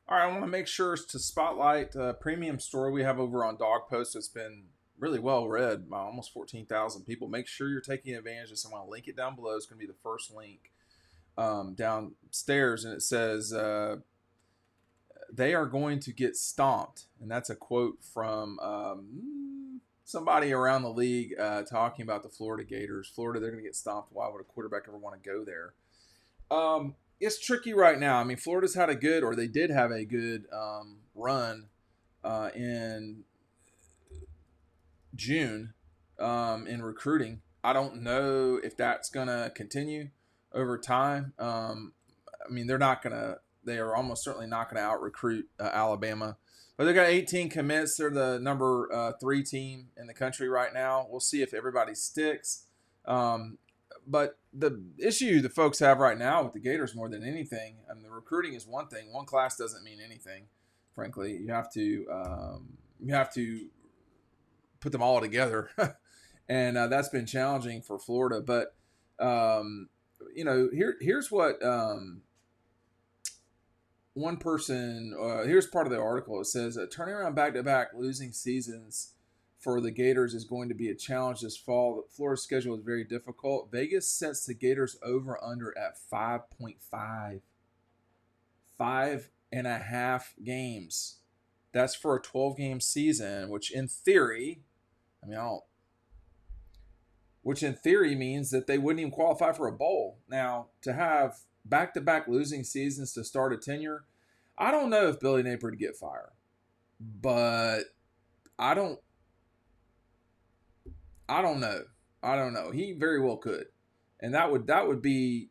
All right, I want to make sure to spotlight a premium story we have over on Dog Post. It's been really well read by almost 14,000 people. Make sure you're taking advantage of this. I'm going to link it down below. It's going to be the first link downstairs, and it says they are going to get stomped. And that's a quote from somebody around the league talking about the Florida Gators. Florida, they're going to get stomped. Why would a quarterback ever want to go there? It's tricky right now. I mean, Florida's had a good, or they did have a good run in June in recruiting. I don't know if that's going to continue over time. I mean, they are almost certainly not going to out recruit Alabama. But they got 18 commits. They're the number 3 team in the country right now. We'll see if everybody sticks. But the issue the folks have right now with the Gators more than anything, I mean, the recruiting is one thing. One class doesn't mean anything, frankly. You have to put them all together, and that's been challenging for Florida. But here's what one person. Here's part of the article. It says turning around back-to-back losing seasons for the Gators is going to be a challenge this fall. Florida's schedule is very difficult. Vegas sets the Gators over/under at 5.5. 5.5 games. That's for a 12-game season, which in theory means that they wouldn't even qualify for a bowl. Now, to have back-to-back losing seasons to start a tenure, I don't know if Billy Napier would get fired. But I don't know. He very well could, and that would be,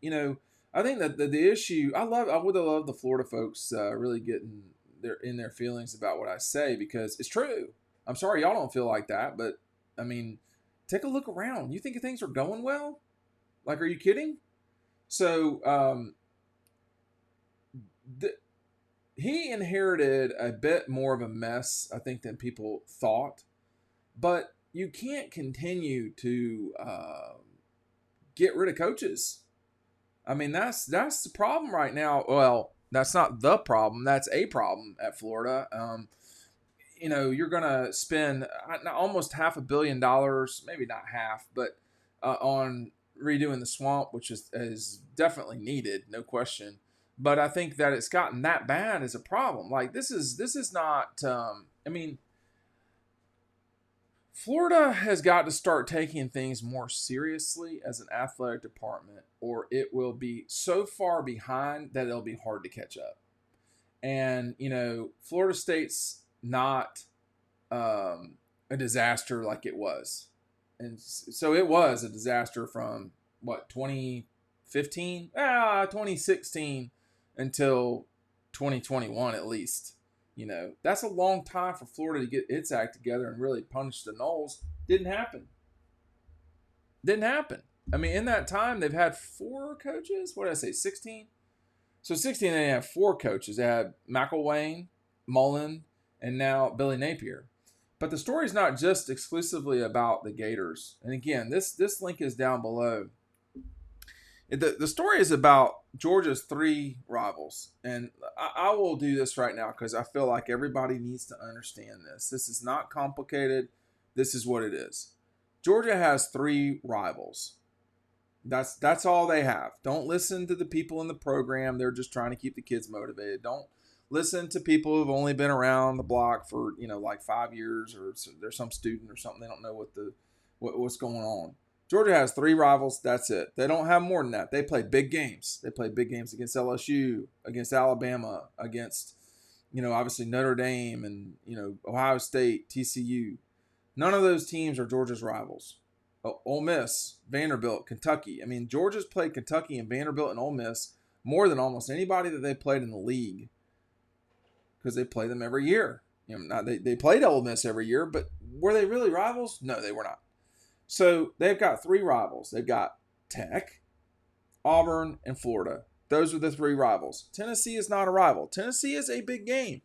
I think that the issue. I would have loved the Florida folks really getting their feelings about what I say, because it's true. I'm sorry y'all don't feel like that, but I mean, take a look around. You think things are going well? Like, are you kidding? So he inherited a bit more of a mess, I think, than people thought, but you can't continue to get rid of coaches. I mean, that's the problem right now. Well, that's not the problem. That's a problem at Florida. You're going to spend almost $500 million, maybe not half, but on redoing the swamp, which is definitely needed, no question. But I think that it's gotten that bad is a problem. Like, this is not. Florida has got to start taking things more seriously as an athletic department, or it will be so far behind that it'll be hard to catch up. And, Florida State's not a disaster like it was. And so it was a disaster from, 2015? 2016 until 2021 at least. That's a long time for Florida to get its act together and really punish the Noles. Didn't happen. I mean, in that time, they've had 4 coaches. What did I say, 16? So 16, they have 4 coaches. They had McElwain, Mullen, and now Billy Napier. But the story is not just exclusively about the Gators. And again, this link is down below. The story is about Georgia's 3 rivals. And I will do this right now because I feel like everybody needs to understand this. This is not complicated. This is what it is. Georgia has 3 rivals. That's all they have. Don't listen to the people in the program. They're just trying to keep the kids motivated. Don't listen to people who've only been around the block for, like 5 years, or they're some student or something. They don't know what's going on. Georgia has 3 rivals. That's it. They don't have more than that. They play big games. They play big games against LSU, against Alabama, against, obviously Notre Dame and, Ohio State, TCU. None of those teams are Georgia's rivals. Ole Miss, Vanderbilt, Kentucky. I mean, Georgia's played Kentucky and Vanderbilt and Ole Miss more than almost anybody that they played in the league, because they play them every year. They played Ole Miss every year, but were they really rivals? No, they were not. So they've got 3 rivals. They've got Tech, Auburn, and Florida. Those are the 3 rivals. Tennessee is not a rival. Tennessee is a big game.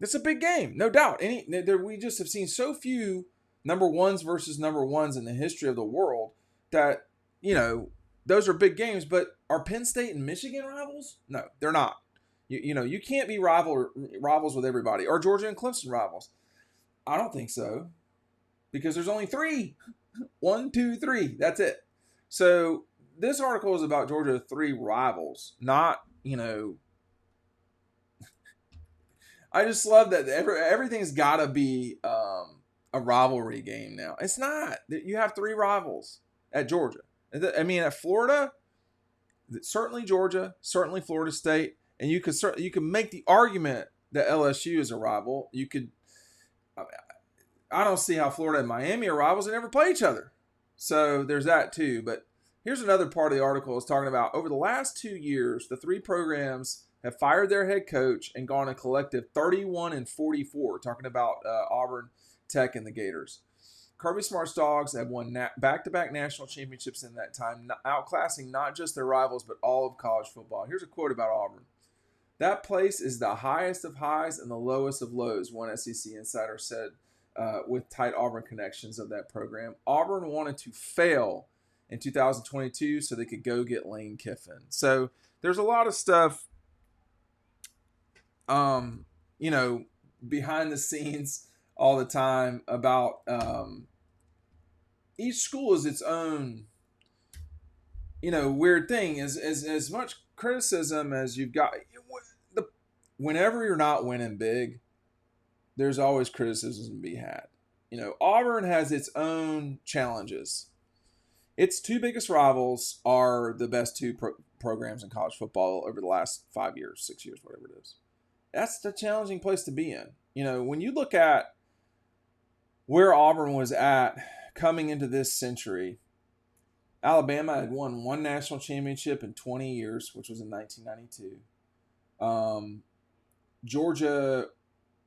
It's a big game, no doubt. We just have seen so few number 1s versus number 1s in the history of the world that, those are big games. But are Penn State and Michigan rivals? No, they're not. You can't be rivals with everybody. Are Georgia and Clemson rivals? I don't think so, because there's only 3. 1, 2, 3. That's it. So this article is about Georgia's 3 rivals, not, I just love that everything's got to be a rivalry game now. It's not. You have 3 rivals at Georgia. I mean, at Florida, certainly Georgia, certainly Florida State, and you could make the argument that LSU is a rival. I don't see how Florida and Miami are rivals. They never play each other. So there's that too. But here's another part of the article. It's talking about over the last 2 years, the 3 programs have fired their head coach and gone a collective 31-44. Talking about Auburn, Tech, and the Gators. Kirby Smart's Dogs have won back-to-back national championships in that time, outclassing not just their rivals but all of college football. Here's a quote about Auburn. That place is the highest of highs and the lowest of lows, one SEC insider said with tight Auburn connections of that program. Auburn wanted to fail in 2022 so they could go get Lane Kiffin. So there's a lot of stuff, behind the scenes all the time about each school is its own, weird thing. As much criticism as you've got, whenever you're not winning big, there's always criticism to be had. Auburn has its own challenges. Its 2 biggest rivals are the best 2 programs in college football over the last 5 years, 6 years, whatever it is. That's the challenging place to be in. When you look at where Auburn was at coming into this century, Alabama had won 1 national championship in 20 years, which was in 1992. Georgia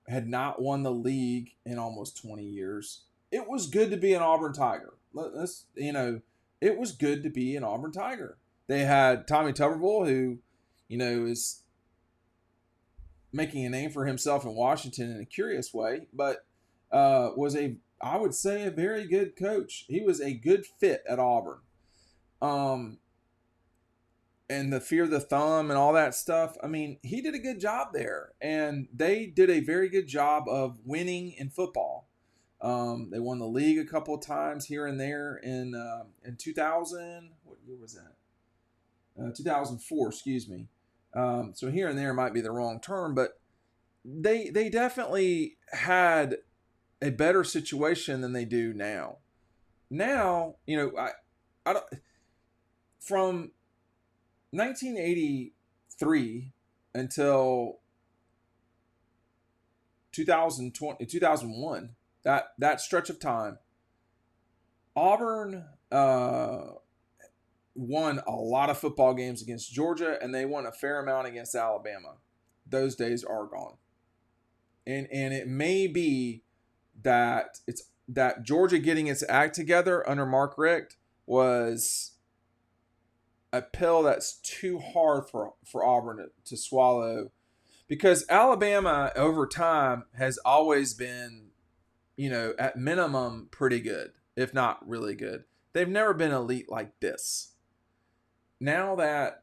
had not won the league in almost 20 years. It was good to be an Auburn Tiger. It was good to be an Auburn Tiger. They had Tommy Tuberville, who, is making a name for himself in Washington in a curious way, but was I would say, a very good coach. He was a good fit at Auburn. And the fear of the thumb and all that stuff. I mean, he did a good job there. And they did a very good job of winning in football. They won the league a couple of times here and there in 2000. What year was that? 2004, excuse me. So here and there might be the wrong term, but they definitely had a better situation than they do now. Now, I don't, from 1983 until 2001, that stretch of time, Auburn won a lot of football games against Georgia, and they won a fair amount against Alabama. Those days are gone. And it may be that Georgia getting its act together under Mark Richt was a pill that's too hard for Auburn to swallow, because Alabama over time has always been, at minimum pretty good, if not really good. They've never been elite like this. Now that,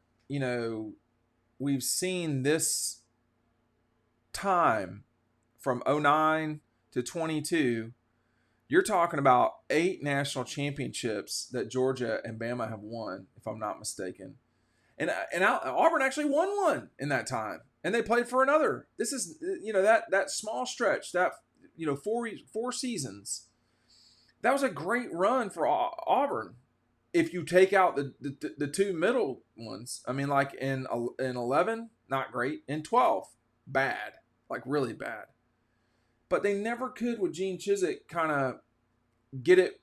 we've seen this time from 2009 to 22, you're talking about 8 national championships that Georgia and Bama have won, if I'm not mistaken. And Auburn actually won one in that time, and they played for another. This is, that small stretch, that, 4 seasons. That was a great run for Auburn. If you take out the 2 middle ones, I mean, like in 11, not great. In 12, bad, like really bad. But they never could, with Gene Chizik, kind of get it.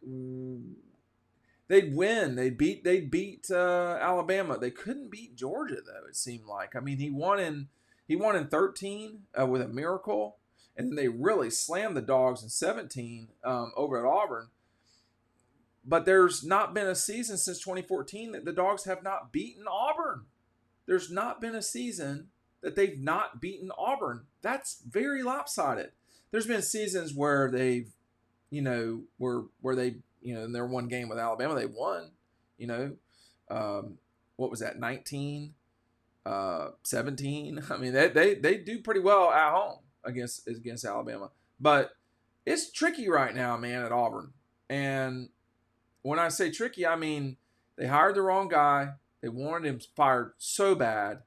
They'd win. They'd beat Alabama. They couldn't beat Georgia, though. It seemed like. I mean, he won in 13 with a miracle, and then they really slammed the Dogs in 17 over at Auburn. But there's not been a season since 2014 that the Dogs have not beaten Auburn. There's not been a season that they've not beaten Auburn. That's very lopsided. There's been seasons where they've, where they, in their one game with Alabama, they won, what was that, 19? 17. I mean, they do pretty well at home against Alabama. But it's tricky right now, man, at Auburn. And when I say tricky, I mean they hired the wrong guy. They wanted him fired so bad.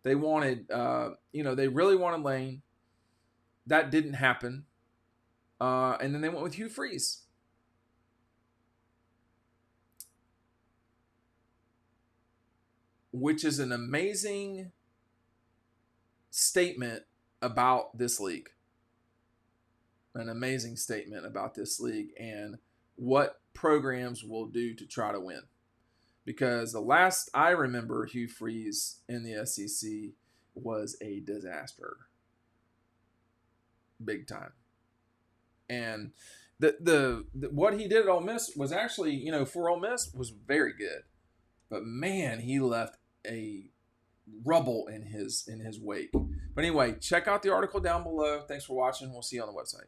They wanted, they really wanted Lane. That didn't happen. And then they went with Hugh Freeze. Which is an amazing statement about this league. An amazing statement about this league and what programs will do to try to win. Because the last I remember Hugh Freeze in the SEC was a disaster. Big time. And the what he did at Ole Miss was actually, for Ole Miss was very good. But man, he left a rubble in his wake. But anyway, check out the article down below. Thanks for watching. We'll see you on the website.